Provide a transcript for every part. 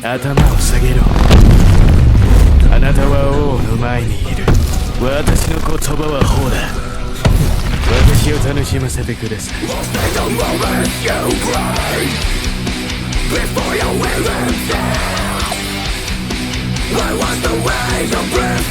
頭を下げろ。あなたは王の前にいる。私の言葉はほら。私を楽しませてください。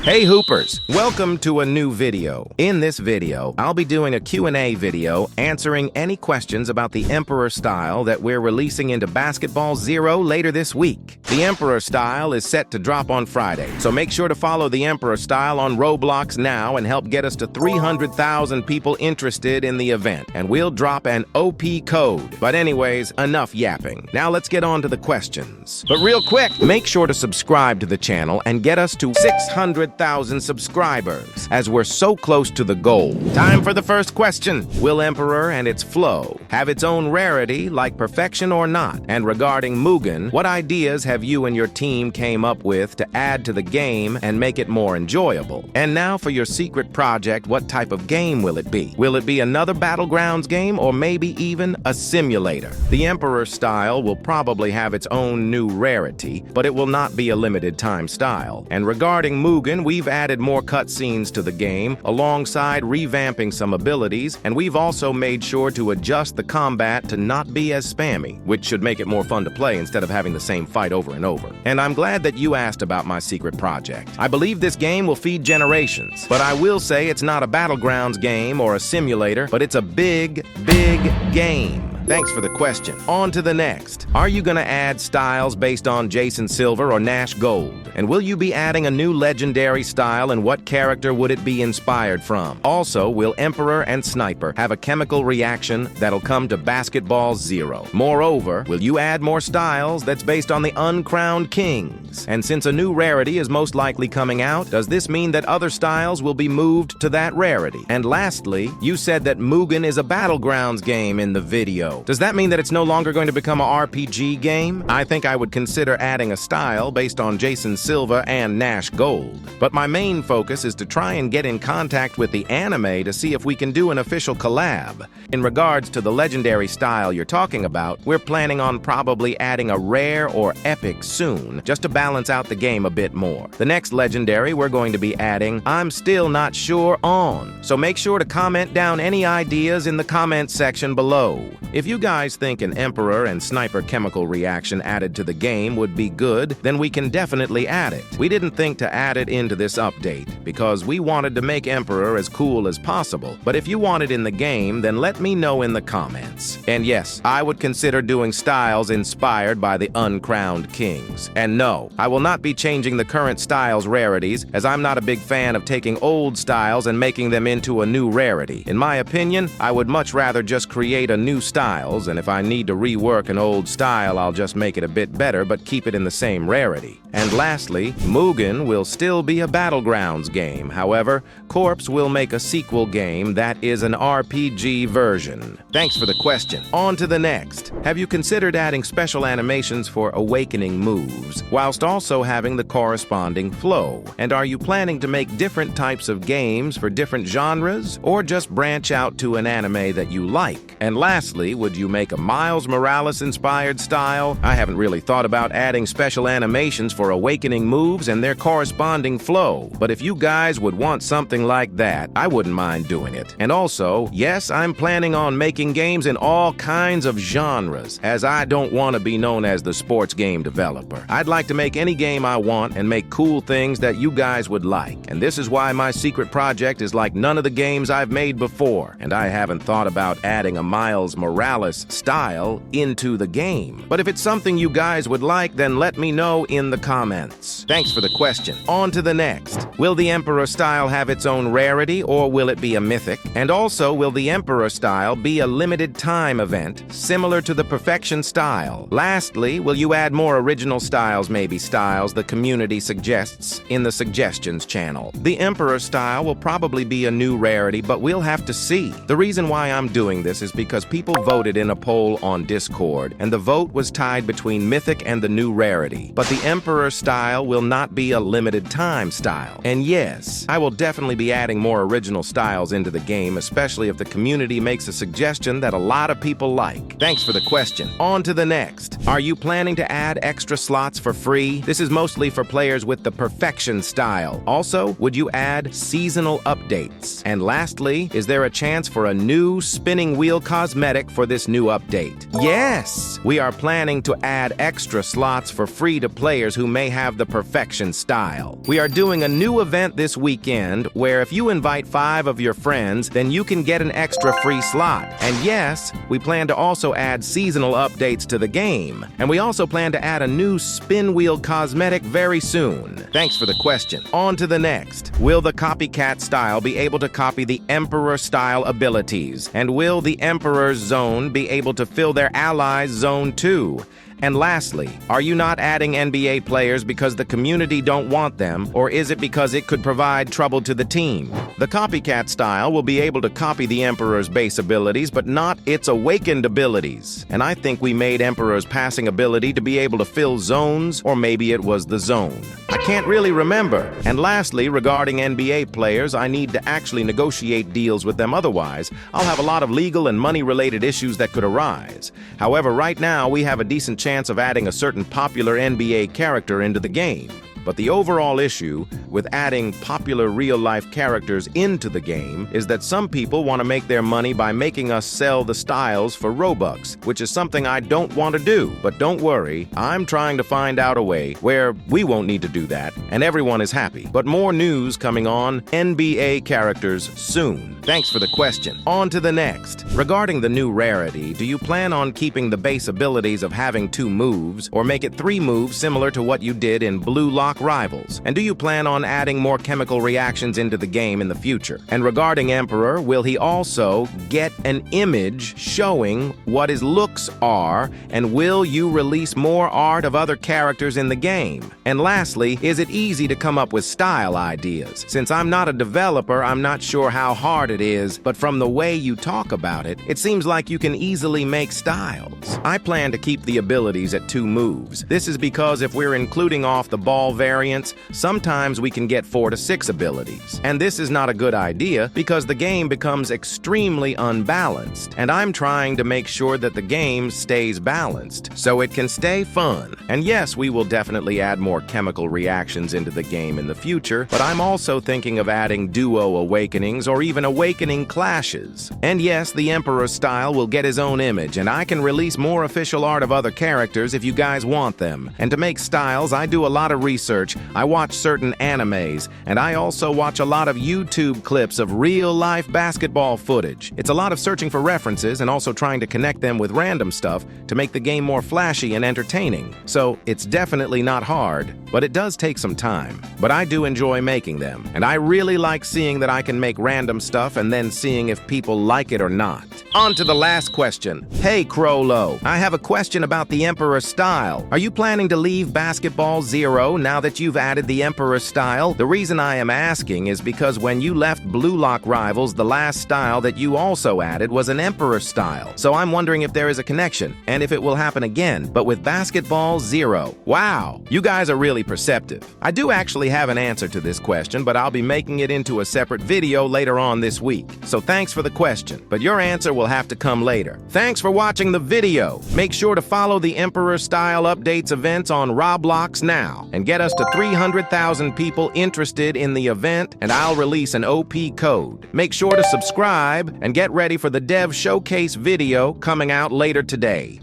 Hey Hoopers, welcome to a new video. In this video, I'll be doing a Q&A video answering any questions about the Emperor style that we're releasing into Basketball Zero later this week. The Emperor style is set to drop on Friday, so make sure to follow the Emperor style on Roblox now and help get us to 300,000 people interested in the event, and we'll drop an OP code. But anyways, enough yapping. Now let's get on to the questions. But real quick, make sure to subscribe to the channel and get us to 600,000 subscribers, as we're so close to the goal. Time for the first question. Will Emperor and its flow have its own rarity, like perfection or not? And regarding Mugen, what ideas have you and your team came up with to add to the game and make it more enjoyable? And now for your secret project, what type of game will it be? Will it be another Battlegrounds game or maybe even a simulator? The Emperor style will probably have its own new rarity, but it will not be a limited time style. And regarding Mugen, we've added more cutscenes to the game, alongside revamping some abilities, and we've also made sure to adjust the combat to not be as spammy, which should make it more fun to play instead of having the same fight over and over. And I'm glad that you asked about my secret project. I believe this game will feed generations, but I will say it's not a Battlegrounds game or a simulator, but it's a big, big game. Thanks for the question. On to the next. Are you gonna add styles based on Jason Silver or Nash Gold? And will you be adding a new legendary style, and what character would it be inspired from? Also, will Emperor and Sniper have a chemical reaction that'll come to Basketball Zero? Moreover, will you add more styles that's based on the uncrowned kings? And since a new rarity is most likely coming out, does this mean that other styles will be moved to that rarity? And lastly, you said that Mugen is a Battlegrounds game in the video. Does that mean that it's no longer going to become a RPG game? I think I would consider adding a style based on Jason Silva and Nash Gold. But my main focus is to try and get in contact with the anime to see if we can do an official collab. In regards to the legendary style you're talking about, we're planning on probably adding a rare or epic soon, just to balance out the game a bit more. The next legendary we're going to be adding, I'm still not sure on. So make sure to comment down any ideas in the comments section below. If you guys think an Emperor and Sniper chemical reaction added to the game would be good, then we can definitely add it. We didn't think to add it into this update, because we wanted to make Emperor as cool as possible. But if you want it in the game, then let me know in the comments. And yes, I would consider doing styles inspired by the uncrowned kings. And no, I will not be changing the current styles rarities, as I'm not a big fan of taking old styles and making them into a new rarity. In my opinion, I would much rather just create a new styles, and if I need to rework an old style, I'll just make it a bit better but keep it in the same rarity. And lastly, Mugen will still be a Battlegrounds game. However, Corpse will make a sequel game that is an RPG version. Thanks for the question. On to the next. Have you considered adding special animations for awakening moves, whilst also having the corresponding flow? And are you planning to make different types of games for different genres, or just branch out to an anime that you like? And lastly, would you make a Miles Morales-inspired style? I haven't really thought about adding special animations for awakening moves and their corresponding flow, but if you guys would want something like that, I wouldn't mind doing it. And also, yes, I'm planning on making games in all kinds of genres, as I don't want to be known as the sports game developer. I'd like to make any game I want and make cool things that you guys would like. And this is why my secret project is like none of the games I've made before, and I haven't thought about adding a Miles Morales style into the game. But if it's something you guys would like, then let me know in the comments. Thanks for the question. On to the next. Will the Emperor style have its own rarity, or will it be a mythic? And also, will the Emperor style be a limited time event, similar to the Perfection style? Lastly, will you add more original styles, maybe styles the community suggests, in the suggestions channel? The Emperor style will probably be a new rarity, but we'll have to see. The reason why I'm doing this is because people voted voted in a poll on Discord, and the vote was tied between Mythic and the new Rarity. But the Emperor style will not be a limited time style. And yes, I will definitely be adding more original styles into the game, especially if the community makes a suggestion that a lot of people like. Thanks for the question. On to the next. Are you planning to add extra slots for free? This is mostly for players with the perfection style. Also, would you add seasonal updates? And lastly, is there a chance for a new spinning wheel cosmetic for this new update? Yes! We are planning to add extra slots for free to players who may have the perfection style. We are doing a new event this weekend where if you invite 5 of your friends, then you can get an extra free slot. And yes, we plan to also add seasonal updates to the game. And we also plan to add a new spin wheel cosmetic very soon. Thanks for the question. On to the next. Will the copycat style be able to copy the Emperor style abilities? And will the Emperor's zone be able to fill their allies' zone too? And lastly, are you not adding NBA players because the community don't want them, or is it because it could provide trouble to the team? The copycat style will be able to copy the Emperor's base abilities, but not its awakened abilities. And I think we made Emperor's passing ability to be able to fill zones, or maybe it was the zone. I can't really remember. And lastly, regarding NBA players, I need to actually negotiate deals with them, otherwise I'll have a lot of legal and money-related issues that could arise. However, right now we have a decent chance of adding a certain popular NBA character into the game. But the overall issue with adding popular real-life characters into the game is that some people want to make their money by making us sell the styles for Robux, which is something I don't want to do. But don't worry, I'm trying to find out a way where we won't need to do that, and everyone is happy. But more news coming on NBA characters soon. Thanks for the question. On to the next. Regarding the new Rarity, do you plan on keeping the base abilities of having 2 moves, or make it 3 moves similar to what you did in Blue Lock Rivals? And do you plan on adding more chemical reactions into the game in the future? And regarding Emperor, will he also get an image showing what his looks are, and will you release more art of other characters in the game? And lastly, is it easy to come up with style ideas? Since I'm not a developer, I'm not sure how hard it is, but from the way you talk about it, it seems like you can easily make styles. I plan to keep the abilities at 2 moves. This is because if we're including off-the-ball variants, sometimes we can get 4 to 6 abilities. And this is not a good idea because the game becomes extremely unbalanced. And I'm trying to make sure that the game stays balanced so it can stay fun. And yes, we will definitely add more chemical reactions into the game in the future, but I'm also thinking of adding duo awakenings or even awakening clashes. And yes, the Emperor style will get his own image, and I can release more official art of other characters if you guys want them. And to make styles, I do a lot of research. I watch certain animes, and I also watch a lot of YouTube clips of real-life basketball footage. It's a lot of searching for references and also trying to connect them with random stuff to make the game more flashy and entertaining. So it's definitely not hard, but it does take some time. But I do enjoy making them, and I really like seeing that I can make random stuff and then seeing if people like it or not. On to the last question. Hey Chrollo, I have a question about the Emperor style. Are you planning to leave Basketball 0 now that you've added the Emperor style? The reason I am asking is because when you left Blue Lock Rivals, the last style that you also added was an Emperor style. So I'm wondering if there is a connection, and if it will happen again, but with Basketball 0. Wow, you guys are really perceptive. I do actually have an answer to this question, but I'll be making it into a separate video later on this week. So thanks for the question, but your answer will have to come later. Thanks for watching the video. Make sure to follow the Emperor Style Updates events on Roblox now, and get us to 300,000 people interested in the event, and I'll release an OP code. Make sure to subscribe, and get ready for the Dev Showcase video coming out later today.